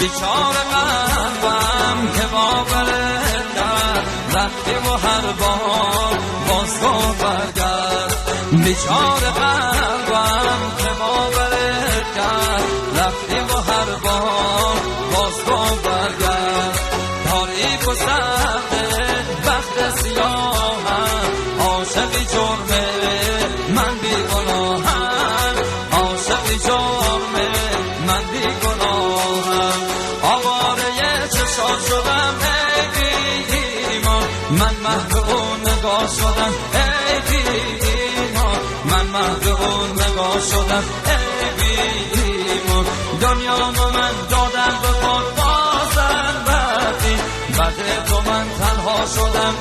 بیچاره قلبم که باور کرد رفتی و هر بار باز تو برگرد. بیچاره قلبم که باور کرد رفتی و هر بار باز تو برگرد. تاریک و سرد وقت سیاهم عاشقی جرمه من بی گناهم، عاشقی جرمه من بی گناهم. آواره چشات شدم ای بی ایمان، من محو اون نگاه شدم ای بی ایمان، من محو اون نگاه شدم ای بی ایمان. دنیامو من دادم به خود بازم رفتی، بعد تو من تنها شدم